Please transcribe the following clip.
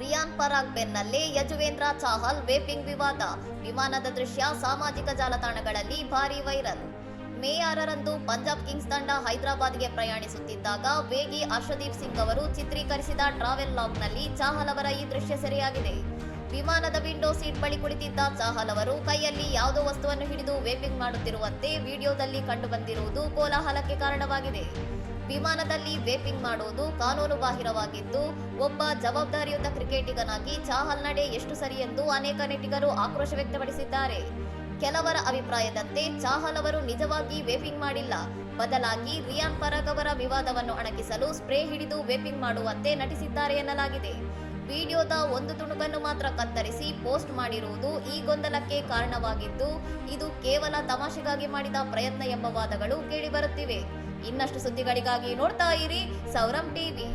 Rayon Parag ಬೆನ್ನಲ್ಲೇ Yuzvendra Chahal vaping ವಿವಾದ. ವಿಮಾನದ ದೃಶ್ಯ ಸಾಮಾಜಿಕ ಜಾಲತಾಣಗಳಲ್ಲಿ ಭಾರೀ ವೈರಲ್. ಮೇ 6ರಂದು ಪಂಜಾಬ್ ಕಿಂಗ್ಸ್ ತಂಡ ಹೈದರಾಬಾದ್ಗೆ ಪ್ರಯಾಣಿಸುತ್ತಿದ್ದಾಗ ವೇಗಿ ಹರ್ಷದೀಪ್ ಸಿಂಗ್ ಅವರು ಚಿತ್ರೀಕರಿಸಿದ ಟ್ರಾವೆಲ್ ಲಾಗ್ನಲ್ಲಿ ಚಾಹಲ್ ಅವರ ಈ ದೃಶ್ಯ ಸೆರೆಯಾಗಿದೆ. ವಿಮಾನದ ವಿಂಡೋ ಸೀಟ್ ಬಳಿ ಕುಳಿತಿದ್ದ ಚಾಹಲ್ ಅವರು ಕೈಯಲ್ಲಿ ಯಾವುದೋ ವಸ್ತುವನ್ನು ಹಿಡಿದು ವೇಪಿಂಗ್ ಮಾಡುತ್ತಿರುವಂತೆ ವಿಡಿಯೋದಲ್ಲಿ ಕಂಡುಬಂದಿರುವುದು ಕೋಲಾಹಲಕ್ಕೆ ಕಾರಣವಾಗಿದೆ. ವಿಮಾನದಲ್ಲಿ ವೇಪಿಂಗ್ ಮಾಡುವುದು ಕಾನೂನು ಬಾಹಿರವಾಗಿದ್ದು, ಒಬ್ಬ ಜವಾಬ್ದಾರಿಯುತ ಕ್ರಿಕೆಟಿಗನಾಗಿ ಚಾಹಲ್ ನಡೆ ಎಷ್ಟು ಸರಿ ಎಂದು ಅನೇಕ ನೆಟ್ಟಿಗರು ಆಕ್ರೋಶ ವ್ಯಕ್ತಪಡಿಸಿದ್ದಾರೆ. ಕೆಲವರ ಅಭಿಪ್ರಾಯದಂತೆ ಚಾಹಲ್ ಅವರು ನಿಜವಾಗಿ ವೇಪಿಂಗ್ ಮಾಡಿಲ್ಲ, ಬದಲಾಗಿ ರಿಯಾನ್ ಪರಾಗ್ ಅವರ ವಿವಾದವನ್ನು ಅಣಕಿಸಲು ಸ್ಪ್ರೇ ಹಿಡಿದು ವೇಪಿಂಗ್ ಮಾಡುವಂತೆ ನಟಿಸಿದ್ದಾರೆ ಎನ್ನಲಾಗಿದೆ. ವಿಡಿಯೋದ ಒಂದು ತುಣುಕನ್ನು ಮಾತ್ರ ಕತ್ತರಿಸಿ ಪೋಸ್ಟ್ ಮಾಡಿರುವುದು ಈ ಗೊಂದಲಕ್ಕೆ ಕಾರಣವಾಗಿದ್ದು, ಇದು ಕೇವಲ ತಮಾಷೆಗಾಗಿ ಮಾಡಿದ ಪ್ರಯತ್ನ ಎಂಬ ವಾದಗಳು ಕೇಳಿಬರುತ್ತಿವೆ. ಇನ್ನಷ್ಟು ಸುದ್ದಿಗಳಿಗಾಗಿ ನೋಡ್ತಾ ಇರಿ ಸೌರಂ ಟಿವಿ.